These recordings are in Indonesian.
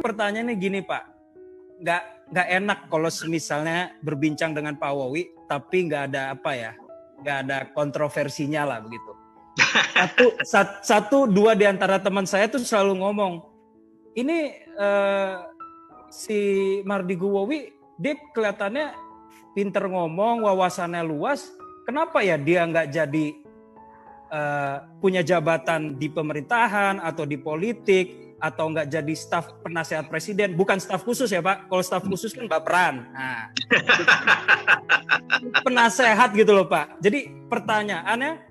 Pertanyaannya gini Pak, nggak enak kalau misalnya berbincang dengan Pak Wowi, tapi nggak ada kontroversinya lah begitu. Dua di antara teman saya tuh selalu ngomong, ini si Mardigu Wowi, dia kelihatannya pinter ngomong, wawasannya luas, kenapa ya dia nggak jadi punya jabatan di pemerintahan atau di politik, atau nggak jadi staf penasehat presiden, bukan staf khusus ya Pak, kalau staf khusus kan baperan. Nah, penasehat gitu loh Pak. Jadi pertanyaannya,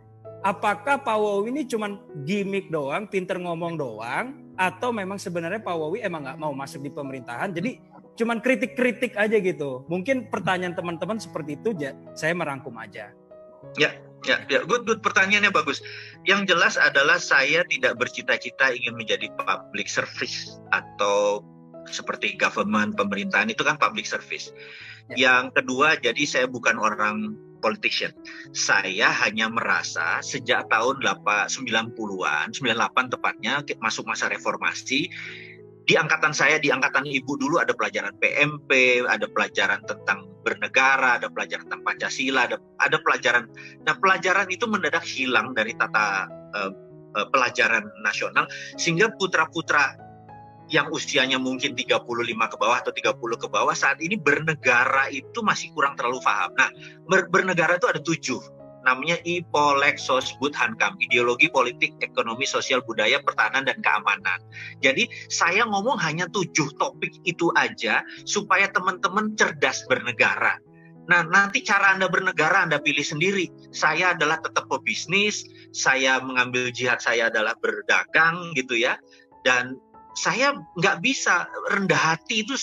apakah Pak Wowi ini cuman gimmick doang, pinter ngomong doang, atau memang sebenarnya Pak Wowi emang nggak mau masuk di pemerintahan, jadi cuman kritik-kritik aja gitu. Mungkin pertanyaan teman-teman seperti itu, saya merangkum aja. Ya, good, pertanyaannya bagus. Yang jelas adalah saya tidak bercita-cita ingin menjadi public service atau seperti government, pemerintahan itu kan public service. Ya. Yang kedua, jadi saya bukan orang politician. Saya hanya merasa sejak tahun 90-an, 98 tepatnya, masuk masa reformasi, di angkatan saya, di angkatan ibu dulu ada pelajaran PMP, ada pelajaran tentang bernegara, ada pelajaran tentang Pancasila, ada pelajaran. Nah, pelajaran itu mendadak hilang dari tata pelajaran nasional, sehingga putra-putra yang usianya mungkin 35 ke bawah atau 30 ke bawah saat ini bernegara itu masih kurang terlalu paham. Nah, bernegara itu ada 7. Namanya IPOLEK SOSBUD HANKAM, ideologi politik, ekonomi, sosial, budaya, pertahanan, dan keamanan. Jadi saya ngomong hanya 7 topik itu aja supaya teman-teman cerdas bernegara. Nah, nanti cara Anda bernegara Anda pilih sendiri. Saya adalah tetap pebisnis, saya mengambil jihad saya adalah berdagang gitu ya. Dan saya nggak bisa, rendah hati itu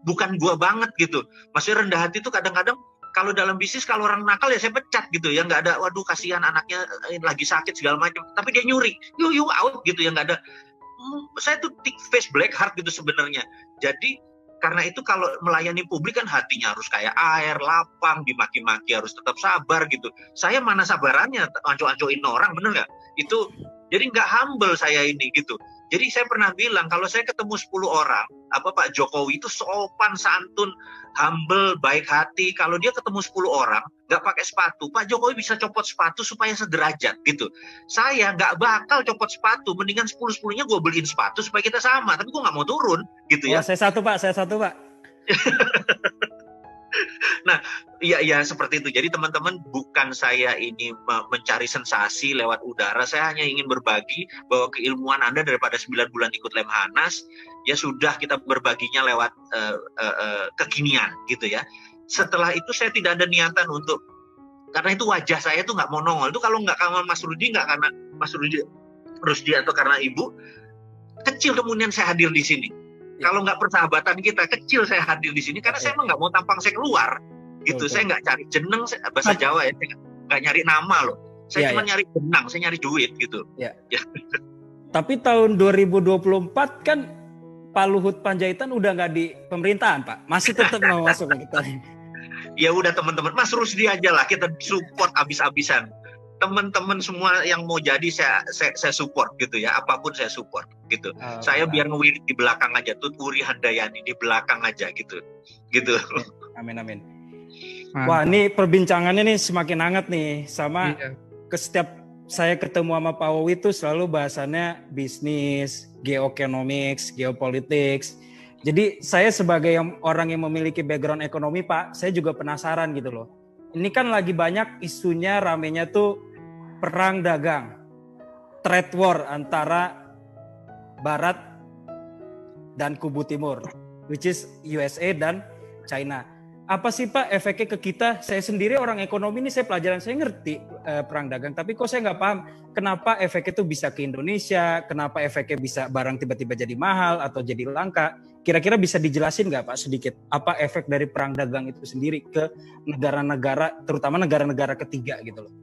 bukan gua banget gitu. Maksudnya rendah hati itu kadang-kadang kalau dalam bisnis, kalau orang nakal ya saya pecat gitu ya, nggak ada, waduh kasihan anaknya lagi sakit segala macam, tapi dia nyuri, you out gitu ya, nggak ada. Saya tuh thick face black heart gitu sebenarnya. Jadi karena itu kalau melayani publik kan hatinya harus kayak air, lapang, dimaki-maki harus tetap sabar gitu. Saya mana sabarannya, anco-ancoin orang, bener nggak? Itu jadi nggak humble saya ini gitu. Jadi saya pernah bilang kalau saya ketemu 10 orang, Pak Jokowi itu sopan, santun, humble, baik hati. Kalau dia ketemu 10 orang, nggak pakai sepatu, Pak Jokowi bisa copot sepatu supaya sederajat gitu. Saya nggak bakal copot sepatu, mendingan 10-10-nya gue beliin sepatu supaya kita sama, tapi gue nggak mau turun gitu ya. Saya satu Pak. Nah, ya seperti itu. Jadi teman-teman, bukan saya ini mencari sensasi lewat udara. Saya hanya ingin berbagi bahwa keilmuan Anda daripada 9 bulan ikut Lemhanas, ya sudah kita berbaginya lewat kekinian gitu ya. Setelah itu saya tidak ada niatan untuk, karena itu wajah saya itu nggak mau nongol. Itu kalau nggak karena Mas Rudi, nggak karena Mas Rusdi atau karena Ibu, kecil kemudian saya hadir di sini. Kalau nggak persahabatan kita, kecil saya hadir di sini karena saya emang nggak mau tampang saya keluar gitu. Saya nggak cari jeneng, bahasa Jawa ya, saya nggak nyari nama loh. Saya cuma nyari benang, saya nyari duit gitu. Ya. Tapi tahun 2024 kan Pak Luhut Panjaitan udah nggak di pemerintahan Pak, masih tetap mau masuk kita. Ya udah teman-teman, Mas Rusdi aja lah, kita support abis-abisan. Teman-teman semua yang mau jadi saya support gitu ya, apapun saya support gitu. Saya biar ngewirit di belakang aja tuh, Uri Handayani di belakang aja gitu. Amin. Wah, ini perbincangannya nih semakin hangat nih, sama setiap saya ketemu sama Pak Wowi itu selalu bahasannya bisnis, geoeconomics, geopolitics. Jadi saya sebagai orang yang memiliki background ekonomi Pak, saya juga penasaran gitu loh. Ini kan lagi banyak isunya, ramenya tuh perang dagang, trade war antara Barat dan Kubu Timur, which is USA dan China. Apa sih Pak efeknya ke kita? Saya sendiri orang ekonomi ini, saya ngerti perang dagang, tapi kok saya nggak paham kenapa efeknya itu bisa ke Indonesia, kenapa efeknya bisa barang tiba-tiba jadi mahal atau jadi langka. Kira-kira bisa dijelasin nggak Pak sedikit apa efek dari perang dagang itu sendiri ke negara-negara, terutama negara-negara ketiga gitu loh?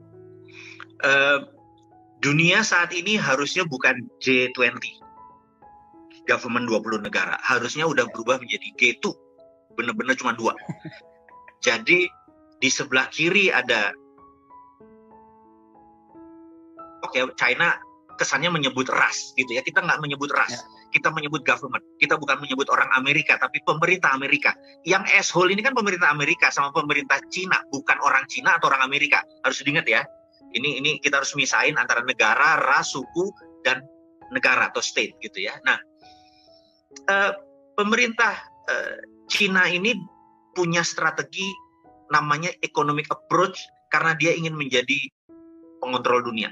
Dunia saat ini harusnya bukan G20, government 20 negara, harusnya udah berubah menjadi G2, bener-bener cuma 2. Jadi di sebelah kiri ada Oke, China kesannya menyebut ras gitu ya. Kita nggak menyebut ras, kita menyebut government. Kita bukan menyebut orang Amerika, tapi pemerintah Amerika. Yang asshole ini kan pemerintah Amerika sama pemerintah Cina, bukan orang Cina atau orang Amerika. Harus diingat ya. Ini kita harus misahin antara negara, ras, suku, dan negara atau state gitu ya. Nah, pemerintah Cina ini punya strategi namanya economic approach karena dia ingin menjadi pengontrol dunia.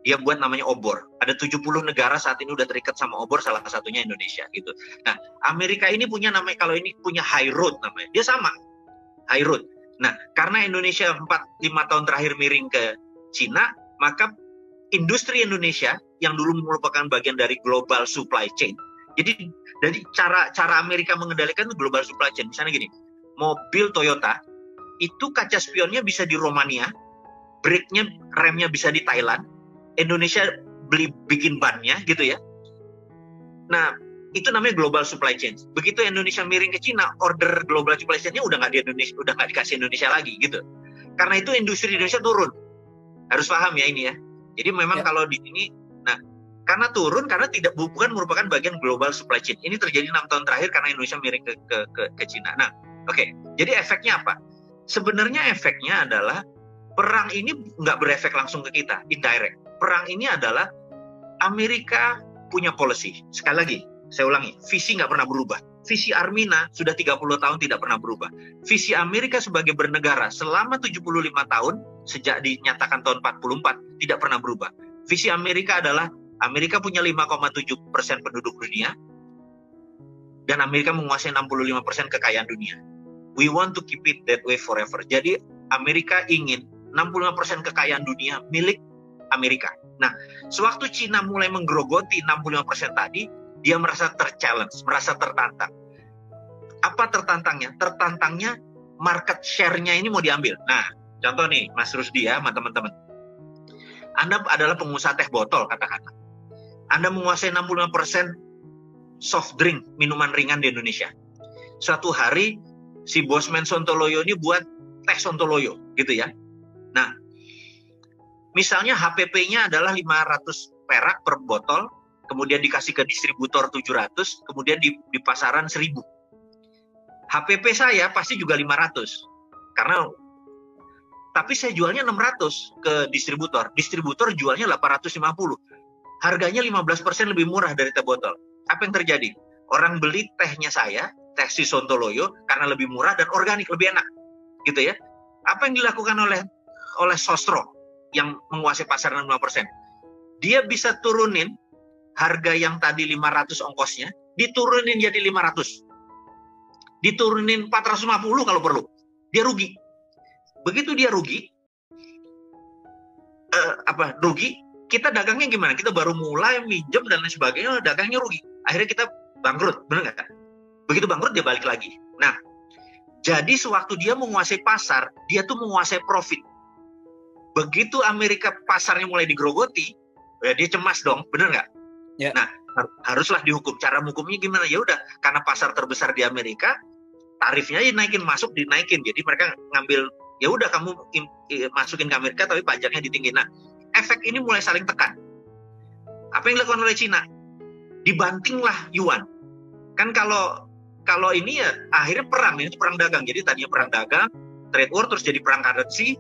Dia buat namanya obor. Ada 70 negara saat ini udah terikat sama obor, salah satunya Indonesia gitu. Nah, Amerika ini punya namanya, kalau ini punya high road namanya. Dia sama, high road. Nah, karena Indonesia 4-5 tahun terakhir miring ke Cina, maka industri Indonesia yang dulu merupakan bagian dari global supply chain. Jadi dari cara Amerika mengendalikan itu global supply chain. Misalnya gini, mobil Toyota itu kaca spionnya bisa di Romania, brake-nya, remnya bisa di Thailand, Indonesia bikin bannya gitu ya. Nah, itu namanya global supply chain. Begitu Indonesia miring ke Cina, order global supply chain-nya udah nggak di Indonesia, udah nggak dikasih Indonesia lagi gitu. Karena itu industri Indonesia turun. Harus paham ya ini ya. Jadi memang kalau di sini, nah karena turun karena bukan merupakan bagian global supply chain. Ini terjadi 6 tahun terakhir karena Indonesia miring ke Cina. Nah, oke. Jadi efeknya apa? Sebenarnya efeknya adalah perang ini nggak berefek langsung ke kita, indirect. Perang ini adalah Amerika punya policy. Sekali lagi, saya ulangi, visi nggak pernah berubah. Visi Armina sudah 30 tahun tidak pernah berubah. Visi Amerika sebagai bernegara selama 75 tahun, sejak dinyatakan tahun 44, tidak pernah berubah. Visi Amerika adalah, Amerika punya 5,7% penduduk dunia, dan Amerika menguasai 65% kekayaan dunia. We want to keep it that way forever. Jadi Amerika ingin 65% kekayaan dunia milik Amerika. Nah, sewaktu Cina mulai menggerogoti 65% tadi, dia merasa ter-challenge, merasa tertantang. Apa tertantangnya? Tertantangnya market share-nya ini mau diambil. Nah, contoh nih, Mas Rusdi ya, teman-teman. Anda adalah pengusaha teh botol, katakanlah. Anda menguasai 65% soft drink, minuman ringan di Indonesia. Suatu hari, si Bosman Sontoloyo ini buat teh Sontoloyo, gitu ya. Nah, misalnya HPP-nya adalah 500 perak per botol, kemudian dikasih ke distributor 700, kemudian di pasaran 1000. HPP saya pasti juga 500. Tapi saya jualnya 600 ke distributor. Distributor jualnya 850. Harganya 15% lebih murah dari teh botol. Apa yang terjadi? Orang beli tehnya saya, teh si Sontoloyo, karena lebih murah dan organik, lebih enak. Gitu ya. Apa yang dilakukan oleh Sostro yang menguasai pasar 65%. Dia bisa turunin harga yang tadi 500 ongkosnya, diturunin jadi 500. Diturunin 450 kalau perlu. Dia rugi. Begitu dia rugi, kita dagangnya gimana? Kita baru mulai minjem dan lain sebagainya, dagangnya rugi. Akhirnya kita bangkrut, benar nggak? Begitu bangkrut dia balik lagi. Nah, jadi sewaktu dia menguasai pasar, dia tuh menguasai profit. Begitu Amerika pasarnya mulai digerogoti, ya dia cemas dong, bener nggak? Ya. Nah, haruslah dihukum. Cara hukumnya gimana? Ya udah, karena pasar terbesar di Amerika, tarifnya dinaikin, masuk dinaikin. Jadi mereka ngambil, ya udah kamu masukin ke Amerika, tapi pajaknya ditinggiin. Nah, efek ini mulai saling tekan. Apa yang dilakukan oleh Cina? Dibantinglah yuan. Kan kalau ini ya akhirnya perang, ini perang dagang. Jadi tadinya perang dagang, trade war, terus jadi perang currency.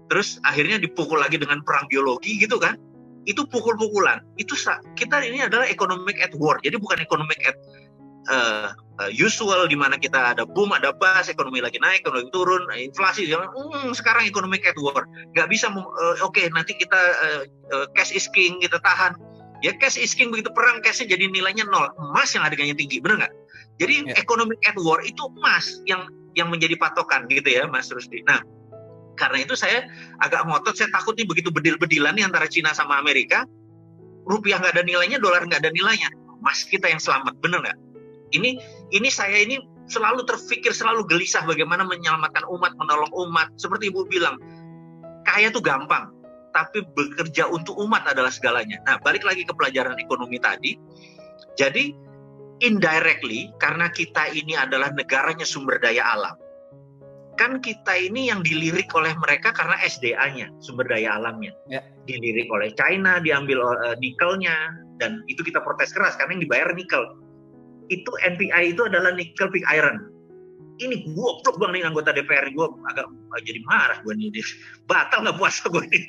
Terus akhirnya dipukul lagi dengan perang biologi gitu kan. Itu pukul-pukulan. Itu kita ini adalah economic at war. Jadi bukan economic at usual di mana kita ada boom, ada bust, ekonomi lagi naik, ekonomi turun, inflasi. Sekarang economic at war. Nggak bisa, nanti kita cash is king, kita tahan. Ya cash is king, begitu perang cashnya jadi nilainya 0. Emas yang harganya tinggi, benar nggak? Jadi economic at war itu emas yang menjadi patokan gitu ya, Mas Rusdi. Nah, karena itu saya agak ngotot, saya takut nih begitu bedil-bedilan nih antara Cina sama Amerika, rupiah nggak ada nilainya, dolar nggak ada nilainya, emas kita yang selamat, bener nggak? Ini saya ini selalu terfikir, selalu gelisah bagaimana menyelamatkan umat, menolong umat. Seperti Ibu bilang, kaya tuh gampang, tapi bekerja untuk umat adalah segalanya. Nah, balik lagi ke pelajaran ekonomi tadi. Jadi indirectly, karena kita ini adalah negaranya sumber daya alam, kan kita ini yang dilirik oleh mereka karena SDA-nya, sumber daya alamnya. Ya. Dilirik oleh China, diambil nikelnya, dan itu kita protes keras karena yang dibayar nikel. Itu NPI itu adalah nickel pig iron. Ini goblok bang nih anggota DPR, gue agak jadi marah gue nih, batal nggak puasa gue nih.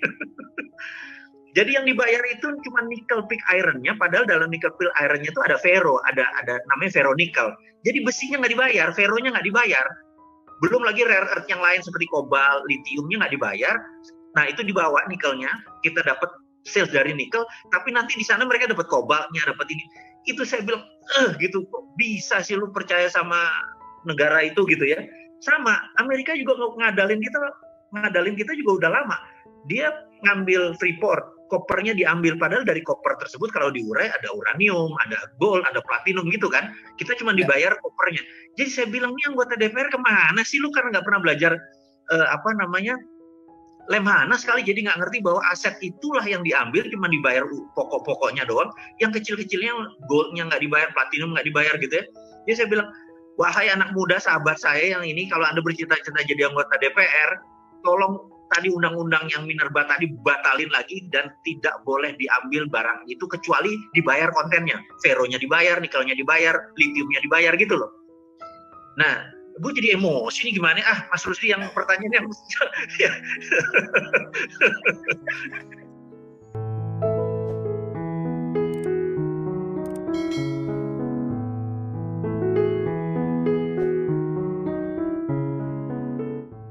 Jadi yang dibayar itu cuma nickel pig iron-nya, padahal dalam nickel pig iron-nya itu ada ferro, ada namanya ferronikel. Jadi besinya nggak dibayar, ferronya nggak dibayar. Belum lagi rare earth yang lain seperti kobalt, litiumnya nggak dibayar. Nah itu dibawa nikelnya, kita dapat sales dari nikel, tapi nanti di sana mereka dapat kobaltnya, dapat ini. Itu saya bilang, gitu kok bisa sih lu percaya sama negara itu gitu ya. Sama Amerika juga ngadalin kita juga udah lama. Dia ngambil Freeport, kopernya diambil, padahal dari koper tersebut kalau diurai ada uranium, ada gold, ada platinum gitu kan. Kita cuma dibayar kopernya. Jadi saya bilang, nih anggota DPR kemana sih lu, karena nggak pernah belajar Lemhana sekali, jadi nggak ngerti bahwa aset itulah yang diambil, cuma dibayar pokok-pokoknya doang. Yang kecil-kecilnya goldnya nggak dibayar, platinum nggak dibayar gitu ya. Jadi saya bilang, wahai anak muda sahabat saya yang ini, kalau Anda bercita-cita jadi anggota DPR, tolong tadi undang-undang yang Minerba tadi batalin lagi, dan tidak boleh diambil barang itu kecuali dibayar kontennya. Ferronya dibayar, nikelnya dibayar, litiumnya dibayar gitu loh. Nah, gue jadi emosi nih gimana? Mas Rusdi yang pertanyaannya